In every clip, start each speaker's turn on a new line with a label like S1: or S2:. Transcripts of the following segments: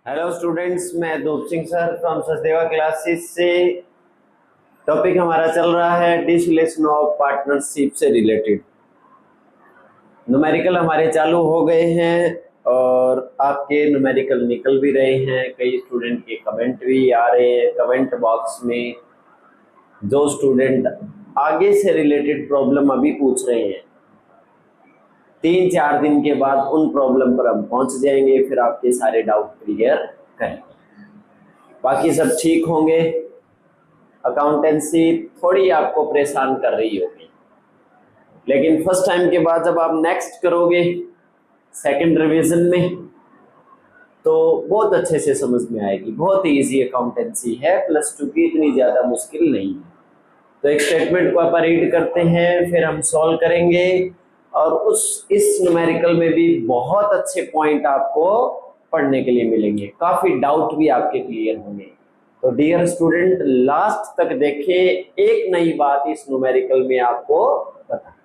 S1: Hello students, मैं धूप Singh sir from Sachdeva classes से। टॉपिक हमारा चल रहा है डिसलेशन ऑफ पार्टनरशिप से रिलेटेड। न्यूमेरिकल हमारे चालू हो गए हैं और आपके न्यूमेरिकल निकल भी रहे हैं। कई स्टूडेंट के कमेंट भी आ रहे हैं कमेंट बॉक्स में। जो स्टूडेंट आगे से रिलेटेड प्रॉब्लम अभी पूछ रहे हैं, 3-4 दिन के बाद उन प्रॉब्लम पर हम पहुंच जाएंगे, फिर आपके सारे डाउट क्लियर करेंगे। बाकी सब ठीक होंगे। अकाउंटेंसी थोड़ी आपको परेशान कर रही होगी, लेकिन फर्स्ट टाइम के बाद जब आप नेक्स्ट करोगे सेकंड रिवीजन में तो बहुत अच्छे से समझ में आएगी। बहुत ही इजी अकाउंटेंसी है, +2 की इतनी ज़्यादा मुश्किल नहीं है। तो एक स्टेटमेंट को आप रीड करते हैं, फिर हम सॉल्व करेंगे और इस न्यूमेरिकल में भी बहुत अच्छे पॉइंट आपको पढ़ने के लिए मिलेंगे। काफ़ी डाउट भी आपके क्लियर होंगे। तो डियर स्टूडेंट, लास्ट तक देखिए, एक नई बात इस न्यूमेरिकल में आपको बता।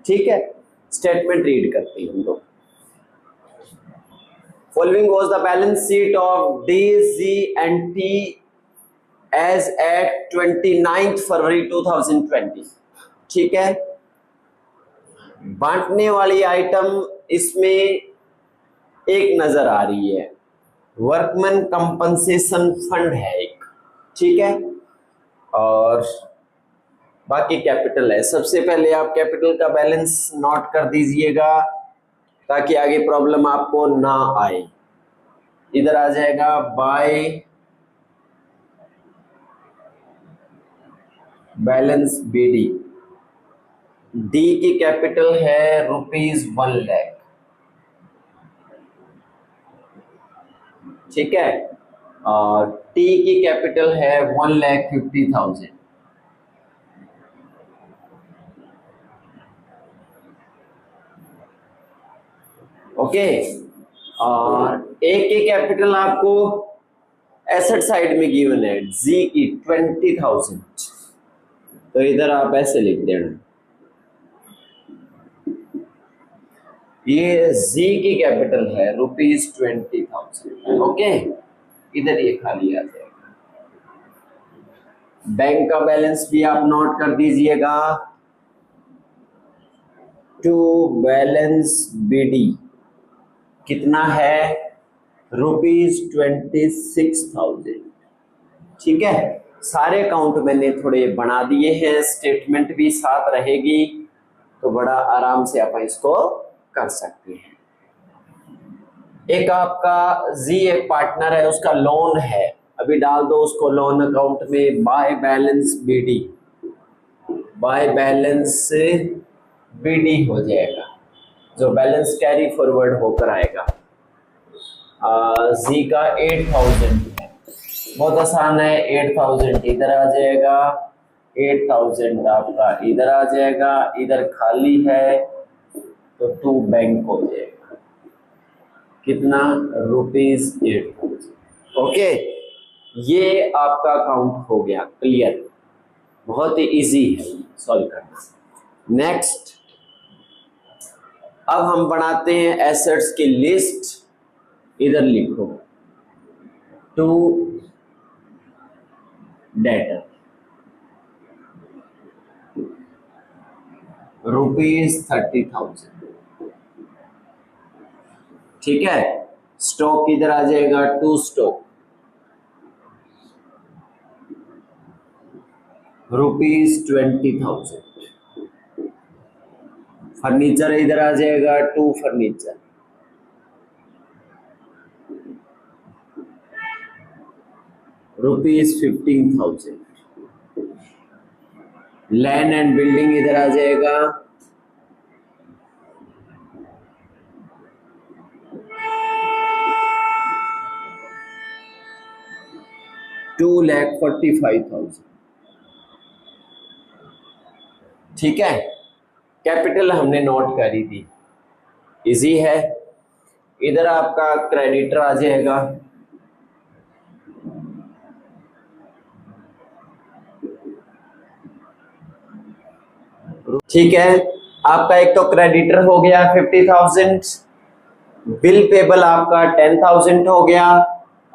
S1: ठीक है, स्टेटमेंट रीड करते हैं हम लोग। Following was the balance sheet of D, G and T as at 29 February 2020। ठीक है, बांटने वाली आइटम इसमें एक नजर आ रही है, वर्कमैन कंपनसेशन फंड है एक। ठीक है, और बाकी कैपिटल है। सबसे पहले आप कैपिटल का बैलेंस नोट कर दीजिएगा ताकि आगे प्रॉब्लम आपको ना आए। इधर आ जाएगा बाय बैलेंस बीडी। डी की कैपिटल है ₹1 लाख। ठीक है, और टी की कैपिटल है 1,50,000। ओके, और ए की कैपिटल आपको एसेट साइड में गिवन है, जी की 20,000। तो इधर आप ऐसे लिख देना, ये जी की कैपिटल है ₹20,000। ओके, इधर ये खाली आ जाएगा। बैंक का बैलेंस भी आप नोट कर दीजिएगा, टू बैलेंस बीडी कितना है, ₹26,000। ठीक है, सारे अकाउंट मैंने थोड़े बना दिए हैं, स्टेटमेंट भी साथ रहेगी, तो बड़ा आराम से आप इसको कर सकते हैं। एक आपका जी एक पार्टनर है, उसका लोन है, अभी डाल दो उसको लोन अकाउंट में। By balance BD, by balance BD हो जाएगा, जो बैलेंस कैरी फॉरवर्ड होकर आएगा। जी का 8,000 है, बहुत आसान है। 8,000 इधर आ जाएगा, 8,000 आपका इधर आ जाएगा, इधर खाली है तो टू बैंक हो जाएगा। कितना, ₹8,000। ओके, ये आपका अकाउंट हो गया क्लियर। बहुत ही इजी है सॉल्व करना। नेक्स्ट, अब हम बनाते हैं एसेट्स की लिस्ट। इधर लिखो टू डेटर, ₹30,000। ठीक है, स्टॉक इधर आ जाएगा, टू स्टॉक, ₹20,000। फर्नीचर इधर आ जाएगा, to furniture, ₹15,000। Land and building इधर आ जाएगा, ₹2,45,000। ठीक है, कैपिटल हमने नोट करी थी, इजी है। इधर आपका क्रेडिटर आ जाएगा, ठीक है। आपका एक तो क्रेडिटर हो गया 50,000, बिल पेबल आपका 10,000 हो गया,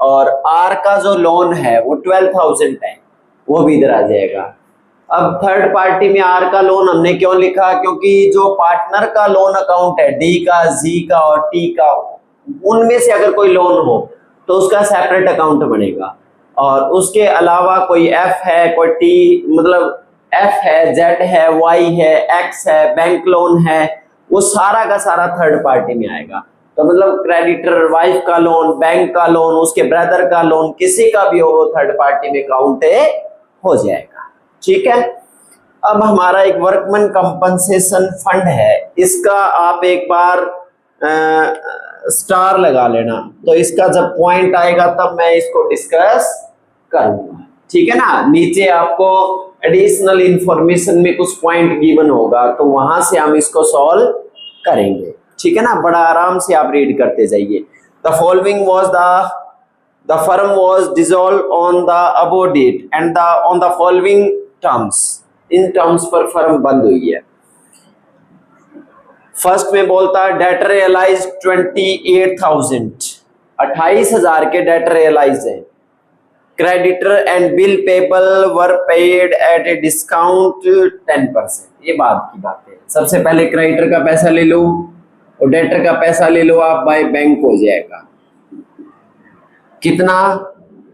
S1: और आर का जो लोन है वो 12,000 है, वो भी इधर आ जाएगा। अब थर्ड पार्टी में आर का लोन हमने क्यों लिखा, क्योंकि जो पार्टनर का लोन अकाउंट है डी का, जी का और टी का, उनमें से अगर कोई लोन हो तो उसका सेपरेट अकाउंट बनेगा। और उसके अलावा कोई एफ है, कोई टी, मतलब एफ है, जेड है, वाई है, एक्स है, बैंक लोन है, वो सारा का सारा थर्ड पार्टी में आएगा। तो मतलब क्रेडिटर, वाइफ का लोन, बैंक का लोन, उसके ब्रदर का लोन, किसी का भी हो वो थर्ड पार्टी में काउंट हो जाएगा। ठीक है। अब हमारा एक वर्कमैन कंपनसेशन फंड है, इसका आप एक बार स्टार लगा लेना, तो इसका जब पॉइंट आएगा तब मैं इसको डिस्कस करूंगा। ठीक है ना। नीचे आपको एडिशनल इंफॉर्मेशन में कुछ पॉइंट गिवन होगा, तो वहां से हम इसको सॉल्व करेंगे। ठीक है ना। बड़ा आराम से आप रीड करते जाइए। The following was the firm was dissolve on the above date and the on the following terms, इन टर्म्स पर फर्म बंद हुई है। फर्स्ट में बोलता है डेट रियलाइज 28,000 के डेट रियलाइज है। Creditor and bill payable were paid at a discount 10%। ये बात की बात है। सबसे पहले क्रेडिटर का पैसा ले लो और डेटर का पैसा ले लो आप, बाय बैंक हो जाएगा कितना,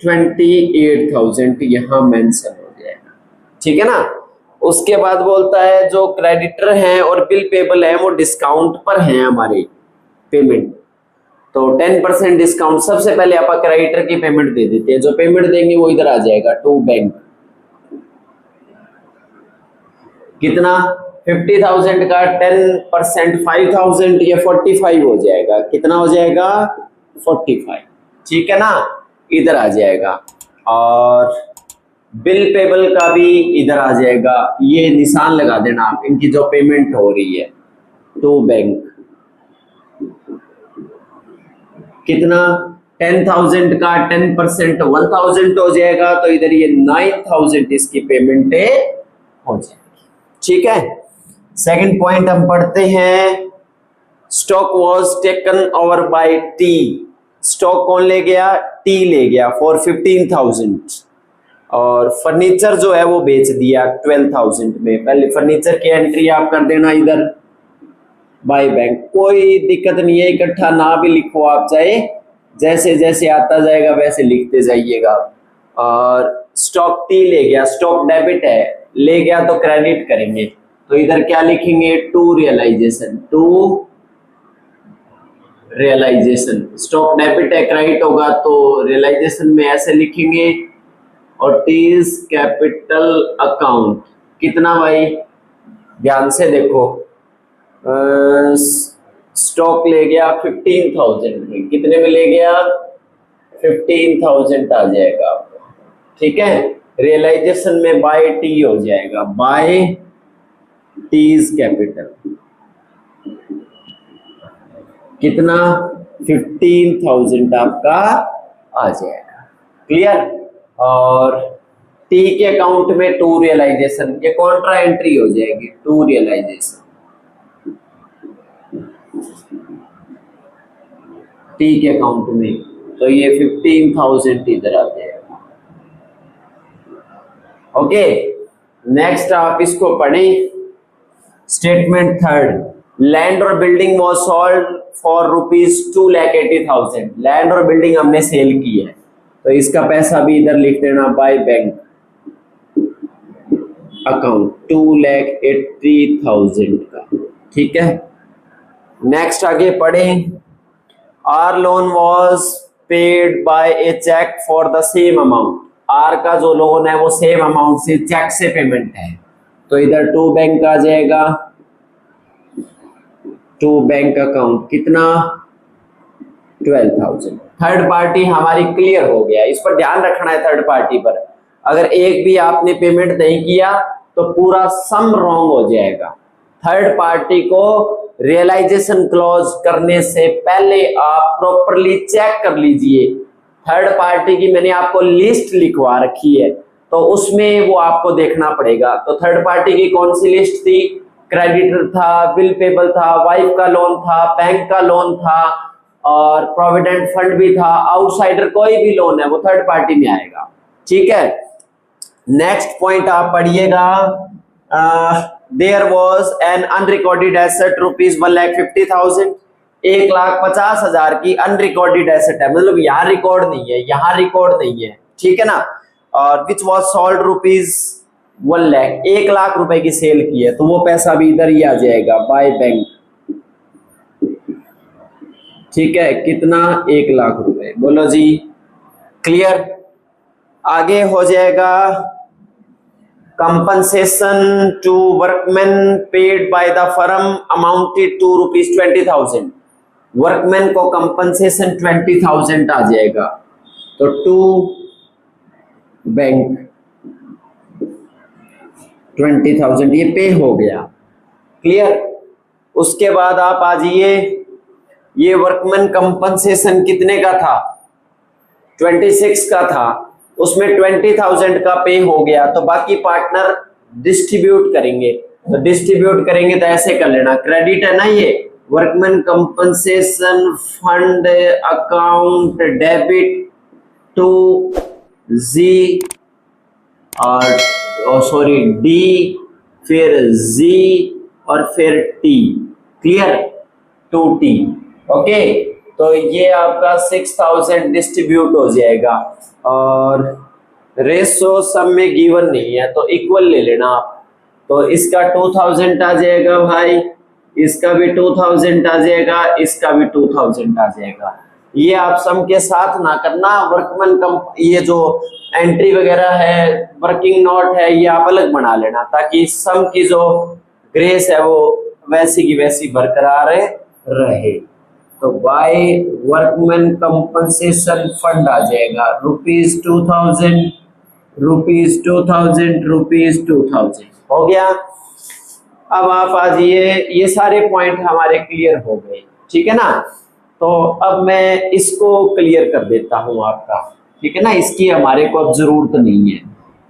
S1: 28,000 यहां मेंशन हो जाएगा। ठीक है ना। उसके बाद बोलता है जो क्रेडिटर हैं और बिल पेबल है वो डिस्काउंट पर हैं हमारे पेमेंट, तो 10% डिस्काउंट। सबसे पहले आप क्रेडिटर की पेमेंट दे देते हैं, जो पेमेंट देंगे वो इधर आ जाएगा टू बैंक। कितना, 50,000 का 10% 5,000, ये 45 हो जाएगा। कितना हो जाएगा, 45। ठीक है ना, इधर आ जाएगा। और बिल पेबल का भी इधर आ जाएगा, ये निशान लगा देना आप, इनकी जो पेमेंट हो रही है टू बैंक। कितना, 10,000 का 10% 1,000 हो जाएगा, तो इधर ये 9,000 इसकी पेमेंट हो जाएगी। ठीक है। सेकंड पॉइंट हम पढ़ते हैं, stock was taken over by T. Stock कौन ले गया, टी ले गया फॉर 15,000। और फर्नीचर जो है वो बेच दिया 12,000 में। पहले फर्नीचर की एंट्री आप कर देना इधर बाय बैंक, कोई दिक्कत नहीं है, इकट्ठा ना भी लिखो आप, चाहे जैसे जैसे आता जाएगा वैसे लिखते जाइएगा। और स्टॉक टी ले गया, स्टॉक डेबिट है, ले गया तो क्रेडिट करेंगे, तो इधर क्या लिखेंगे, to realisation, to realisation. Stock debit है, क्रेडिट होगा तो रियलाइजेशन में ऐसे लिखेंगे। और टी इज कैपिटल अकाउंट, कितना भाई, ध्यान से देखो, स्टॉक ले गया 15,000 में, कितने में ले गया, 15,000 आ जाएगा आपको। ठीक है। रियलाइजेशन में बाय टी हो जाएगा, बाय टी इज कैपिटल, कितना, 15,000 आपका आ जाएगा। क्लियर। और टी के अकाउंट में टू रियलाइजेशन, ये कॉन्ट्रा एंट्री हो जाएगी, टू रियलाइजेशन टी के अकाउंट में, तो ये 15,000 इधर आ जाएगा। ओके। नेक्स्ट आप इसको पढ़ें, स्टेटमेंट थर्ड, लैंड और building was sold for ₹2,80,000। Land और बिल्डिंग हमने सेल की है, तो इसका पैसा भी इधर लिख देना बाय बैंक अकाउंट 2,80,000 का। ठीक है। नेक्स्ट आगे पढ़ें, R loan was paid by a cheque for the same amount. R का जो लोन है वो सेम अमाउंट से चेक से पेमेंट है, तो इधर टू बैंक आ जाएगा, टू बैंक अकाउंट, कितना, 12,000। थर्ड पार्टी हमारी क्लियर हो गया, इस पर ध्यान रखना है। थर्ड पार्टी पर अगर एक भी आपने पेमेंट नहीं किया तो पूरा सम रॉन्ग हो जाएगा। थर्ड पार्टी को रियलाइजेशन क्लॉज करने से पहले आप प्रॉपरली चेक कर लीजिए। थर्ड पार्टी की मैंने आपको लिस्ट लिखवा रखी है, तो उसमें वो आपको देखना पड़ेगा। तो थर्ड पार्टी की कौन सी लिस्ट थी, क्रेडिटर था, बिल पेबल था, वाइफ का लोन था, बैंक का लोन था, और प्रोविडेंट फंड भी था। आउटसाइडर कोई भी लोन है वो थर्ड पार्टी में आएगा। ठीक है, नेक्स्ट पॉइंट आप पढ़िएगा, there was an unrecorded asset rupees 1,50,000, 1,50,000 की अनरिकॉर्डेड एसेट है, मतलब यहाँ रिकॉर्ड नहीं है, यहाँ रिकॉर्ड नहीं है। ठीक है ना, और which was sold rupees 1 lakh, 1 lakh रुपए की सेल की है, तो वो पैसा भी इधर ही आ जाएगा बाय बैंक। ठीक है, कितना, 1 लाख रुपए, बोलो जी, क्लियर। आगे हो जाएगा compensation to workman paid by the firm amounted to ₹20,000, workman को कंपनसेशन 20,000 आ जाएगा, तो टू बैंक 20,000 ये पे हो गया, क्लियर। उसके बाद आप आ जाइए, ये वर्कमैन कंपनसेशन कितने का था, 26 का था, उसमें 20,000 का पे हो गया, तो बाकी पार्टनर डिस्ट्रीब्यूट करेंगे, तो डिस्ट्रीब्यूट करेंगे तो ऐसे कर लेना, क्रेडिट है ना ये, workman compensation fund account debit to G और सॉरी डी, फिर जी और फिर टी, क्लियर, 2T। ओके, तो ये आपका 6,000 डिस्ट्रीब्यूट हो जाएगा, और रेशो सब में गिवन नहीं है तो इक्वल ले लेना आप, तो इसका 2,000 आ जाएगा भाई, इसका भी 2,000 आ जाएगा, इसका भी 2,000 आ जाएगा। ये आप सम के साथ ना करना, वर्कमैन ये जो एंट्री वगैरह है, वर्किंग नोट है, ये आप अलग बना लेना, ताकि सम की जो ग्रेस है वो वैसी की वैसी बरकरार रहे। तो बाय वर्कमैन कंपनसेशन फंड आ जाएगा ₹2,000, ₹2,000, ₹2,000 हो गया। अब आप आ जाइए, ये सारे पॉइंट हमारे क्लियर हो गए, ठीक है ना। तो अब मैं इसको क्लियर कर देता हूं आपका, ठीक है ना, इसकी हमारे को अब जरूरत नहीं है,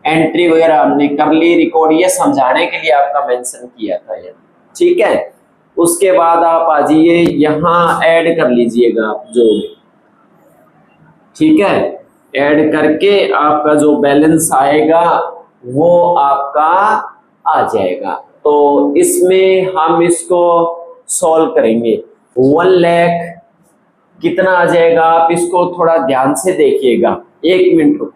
S1: एंट्री वगैरह हमने कर ली, रिकॉर्ड ये समझाने के लिए आपका मेंशन किया था ये, ठीक है। उसके बाद आप आ जाइए, यहाँ ऐड कर लीजिएगा आप जो, ठीक है, ऐड करके आपका जो बैलेंस आएगा वो आपका आ जाएगा। तो इसमें हम इसको सॉल्व करेंगे, 1 लाख कितना आ जाएगा, आप इसको थोड़ा ध्यान से देखिएगा, 1 मिनट रुको।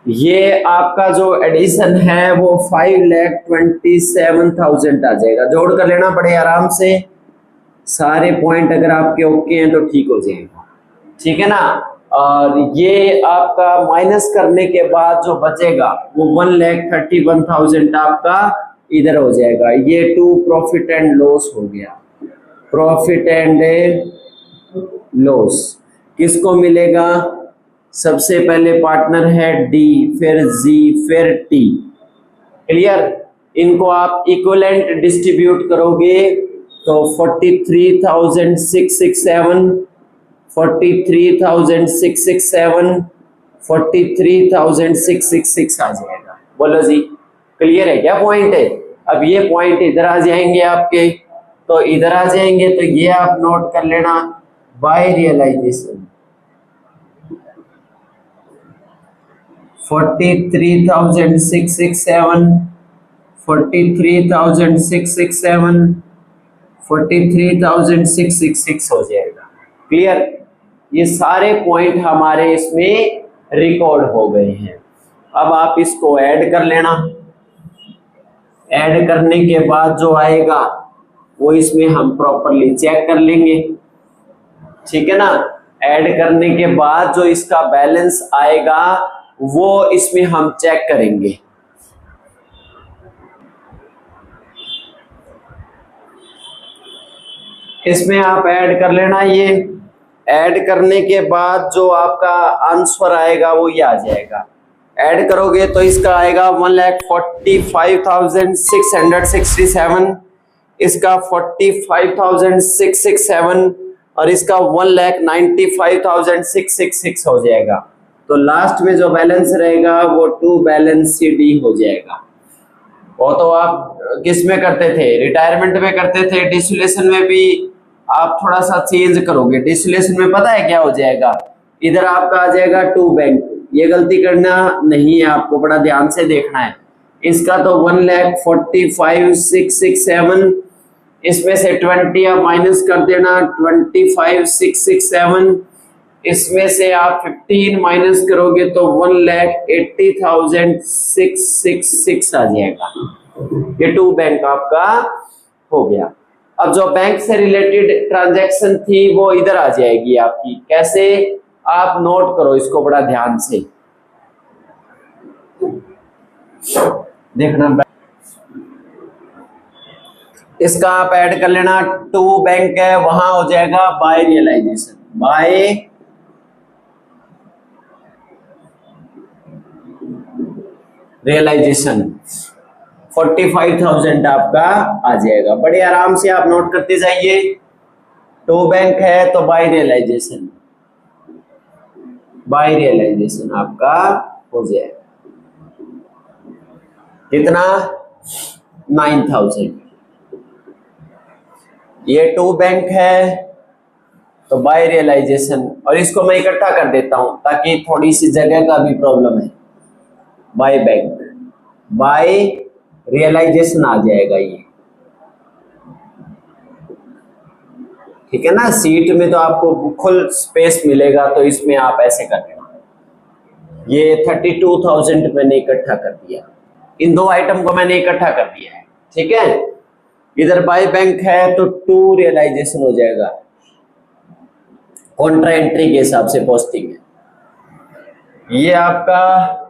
S1: ये आपका जो एडिशन है वो 5,27,000 आ जाएगा, जोड़ कर लेना बड़े आराम से, सारे पॉइंट अगर आपके ओके हैं तो ठीक हो जाएगा, ठीक है ना। और ये आपका माइनस करने के बाद जो बचेगा वो 1,31,000 आपका इधर हो जाएगा, ये टू प्रॉफिट एंड लॉस हो गया, प्रॉफिट एंड लॉस किसको मिलेगा, सबसे पहले पार्टनर है डी, फिर जी, फिर टी, क्लियर। इनको आप इक्विवेलेंट डिस्ट्रीब्यूट करोगे तो 43,667, 43,667, 43,666 आ जाएगा। बोलो जी, क्लियर है क्या पॉइंट है। अब ये पॉइंट इधर आ जाएंगे आपके, तो इधर आ जाएंगे, तो ये आप नोट कर लेना, बाय रियलाइजेशन 43,667, 43,667, 43,666 हो जाएगा, क्लियर। ये सारे पॉइंट हमारे इसमें रिकॉर्ड हो गए हैं। अब आप इसको ऐड कर लेना, ऐड करने के बाद जो आएगा वो इसमें हम प्रॉपरली चेक कर लेंगे, ठीक है ना। ऐड करने के बाद जो इसका बैलेंस आएगा वो इसमें हम चेक करेंगे। इसमें आप ऐड कर लेना, ये ऐड करने के बाद जो आपका आंसर आएगा वो ये आ जाएगा। ऐड करोगे तो इसका आएगा 1,45,667, इसका 45,667 और इसका 1,95,666 हो जाएगा। तो लास्ट में जो बैलेंस रहेगा वो टू बैलेंस सी डी हो जाएगा, वो तो आप किस में करते थे, रिटायरमेंट में करते थे। डिसोल्यूशन में भी आप थोड़ा सा चेंज करोगे। डिसोल्यूशन में पता है क्या हो जाएगा, इधर आपका आ जाएगा टू बैंक। ये गलती करना नहीं है, आपको बड़ा ध्यान से देखना है। इसका तो 1,45,667, इसमें से 20 आप माइनस कर देना, 25,667, इसमें से आप 15 माइनस करोगे तो 1,80,666 आ जाएगा। ये टू बैंक आपका हो गया। अब जो बैंक से रिलेटेड ट्रांजैक्शन थी वो इधर आ जाएगी आपकी। कैसे, आप नोट करो इसको बड़ा ध्यान से देखना। इसका आप ऐड कर लेना, टू बैंक है, वहां हो जाएगा बाय रियलाइजेशन। बाय रियलाइजेशन 45,000 आपका आ जाएगा। बड़े आराम से आप नोट करते जाइए। टू बैंक है तो बाय रियलाइजेशन, बाय रियलाइजेशन आपका हो जाएगा कितना, 9,000। ये टू बैंक है तो बाय रियलाइजेशन, और इसको मैं इकट्ठा कर देता हूं ताकि थोड़ी सी जगह का भी प्रॉब्लम है। बाय बैंक, बाय रियलाइजेशन आ जाएगा ये, ठीक है ना। सीट में तो आपको फुल स्पेस मिलेगा, तो इसमें आप ऐसे कर लेना। ये 32,000 मैंने इकट्ठा कर दिया, इन दो आइटम को मैंने इकट्ठा कर दिया है, ठीक है। इधर बाय बैंक है तो टू रियलाइजेशन हो जाएगा, कॉन्ट्रा एंट्री के हिसाब से पोस्टिंग है। ये आपका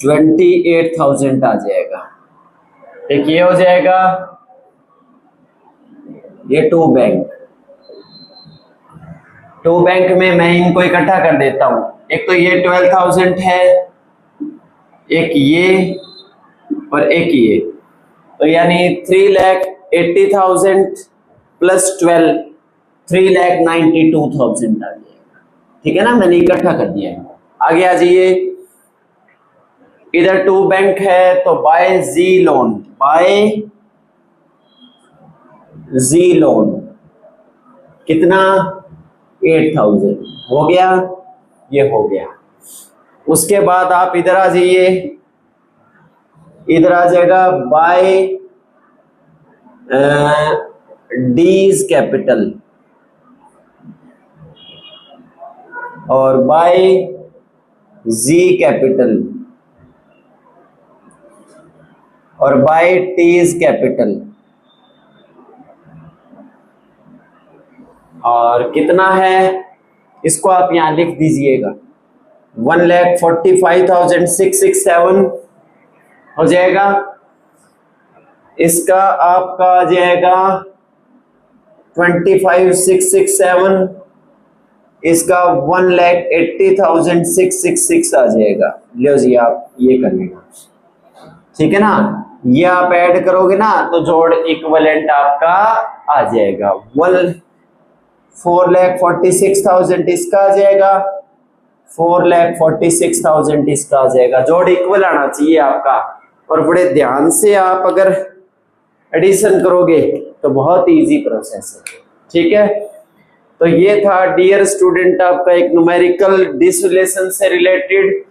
S1: 28,000 आ जाएगा, एक ये हो जाएगा। ये टू बैंक, टू बैंक में मैं इनको इकट्ठा कर देता हूं। एक तो ये 12,000 है, एक ये और एक ये, तो यानी 3,80,000 प्लस 12, 3,92,000 आ जाएगा, ठीक है ना। मैंने इकट्ठा कर दिया है। आगे आ जाइए, इधर टू बैंक है तो बाय जी लोन, बाय जी लोन कितना, 8,000 हो गया, ये हो गया। उसके बाद आप इधर आ जाइए, इधर आ जाएगा बाय डीज कैपिटल और बाय जी कैपिटल और बाय टीज कैपिटल, और कितना है इसको आप यहां लिख दीजिएगा, 1,45,667 हो जाएगा। इसका आपका आ जाएगा 25,667, इसका 1,80,666 आ जाएगा। लो जी, आप ये कर लेना, ठीक है ना। ये आप ऐड करोगे ना तो जोड़ इक्विवेलेंट आपका आ जाएगा। 4,46,000 इसका आ जाएगा, 4,46,000 इसका आ जाएगा। जोड़ इक्वल आना चाहिए आपका। और बड़े ध्यान से आप अगर एडिशन करोगे तो बहुत इजी प्रोसेस है, ठीक है। तो ये था डियर स्टूडेंट आपका एक न्यूमेरिकल डिसोल्यूशन से रिलेटेड।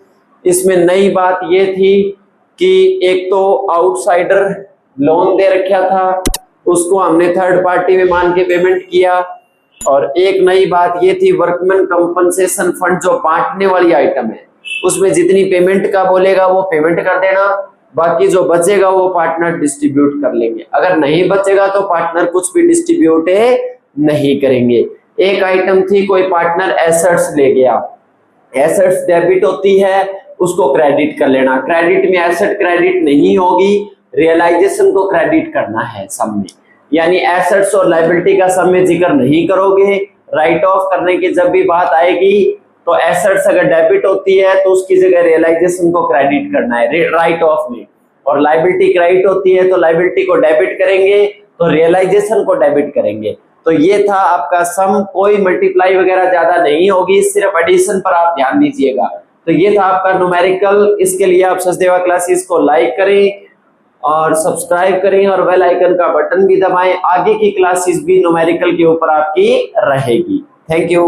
S1: इसमें नई बात ये थी कि एक तो आउटसाइडर लोन दे रखा था, उसको हमने थर्ड पार्टी में मान के पेमेंट किया। और एक नई बात ये थी वर्कमैन कंपनसेशन फंड जो बांटने वाली आइटम है, उसमें जितनी पेमेंट का बोलेगा वो पेमेंट कर देना, बाकी जो बचेगा वो पार्टनर डिस्ट्रीब्यूट कर लेंगे। अगर नहीं बचेगा तो पार्टनर कुछ भी डिस्ट्रीब्यूट नहीं करेंगे। एक आइटम थी कोई पार्टनर एसेट्स ले गया, एसेट्स डेबिट होती है, उसको क्रेडिट कर लेना। क्रेडिट में एसेट क्रेडिट नहीं होगी, रियलाइजेशन को क्रेडिट करना है सम में, यानी एसेट्स और लायबिलिटी का सम में जिक्र नहीं करोगे। राइट ऑफ करने की जब भी बात आएगी तो एसेट्स अगर डेबिट होती है तो उसकी जगह रियलाइजेशन को क्रेडिट करना है राइट ऑफ में, और लायबिलिटी क्रेडिट होती है तो लायबिलिटी को डेबिट करेंगे तो रियलाइजेशन को डेबिट करेंगे। तो ये था आपका सम, कोई मल्टीप्लाई वगैरह ज्यादा नहीं होगी, सिर्फ एडिशन पर आप ध्यान दीजिएगा। तो ये था आपका न्यूमेरिकल। इसके लिए आप सचदेवा क्लासेस को लाइक करें और सब्सक्राइब करें और बेल आइकन का बटन भी दबाएं। आगे की क्लासेस भी न्यूमेरिकल के ऊपर आपकी रहेगी। Thank you.